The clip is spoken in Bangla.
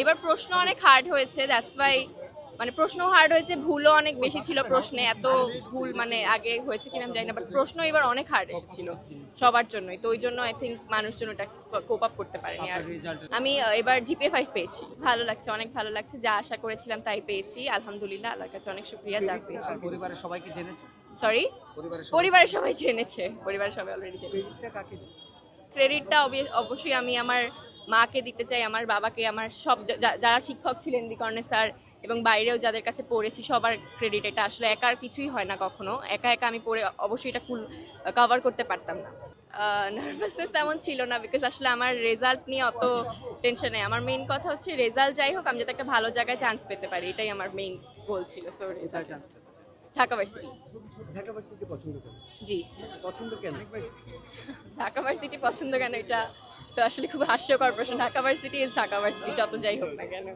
এবার প্রশ্ন অনেক হার্ড হয়েছে, দ্যাটস ওয়াই মানে প্রশ্ন হার্ড হয়েছে, ভুলও অনেক বেশি ছিল প্রশ্নে, এত ভুল মানে আগে হয়েছে কিনা আমি জানি না, বাট প্রশ্ন এবার অনেক হার্ড এসেছিল সবার জন্যই, তো ওই জন্য আই থিঙ্ক মানুষজন ওটা কোপ আপ করতে পারেনি। আর আমি এবার জিপিএ 5 পেয়েছি, ভালো লাগছে, অনেক ভালো লাগছে, যা আশা করেছিলাম তাই পেয়েছি, আলহামদুলিল্লাহ, আল্লাহর কাছে অনেক শুকরিয়া যা পেয়েছি। পরিবারের সবাইকে জেনেছো? সরি, পরিবারের সবাই জেনেছে, পরিবারের সবাই অলরেডি জেনেছে। ক্রেডিটটা অবশ্যই আমি আমার মাকে দিতে চাই, আমার বাবাকে, আমার সব যারা শিক্ষক ছিলেন, বিকর্ণে স্যার এবং বাইরেও যাদের কাছে পড়েছি সবার ক্রেডিট। এটা আসলে একার কিছুই হয় না কখনো, একা একা আমি পড়ে অবশ্যই এটা ফুল কভার করতে পারতাম না। নার্ভাসনেস তেমন ছিল না, বিকজ আসলে আমার রেজাল্ট নিয়ে অত টেনশন নেই। আমার মেইন কথা হচ্ছে রেজাল্ট যাই হোক, আমি যাতে একটা ভালো জায়গায় চান্স পেতে পারি, এটাই আমার মেইন গোল ছিল। So result Dhaka varsity. Dhaka varsity পছন্দ করো? জি। পছন্দ কেন? ঢাকা ভার্সিটি পছন্দ কেন, এটা তো আসলে খুব হাস্যকর প্রশ্ন। Dhaka varsity is Dhaka varsity, যত যাই হোক না কেন।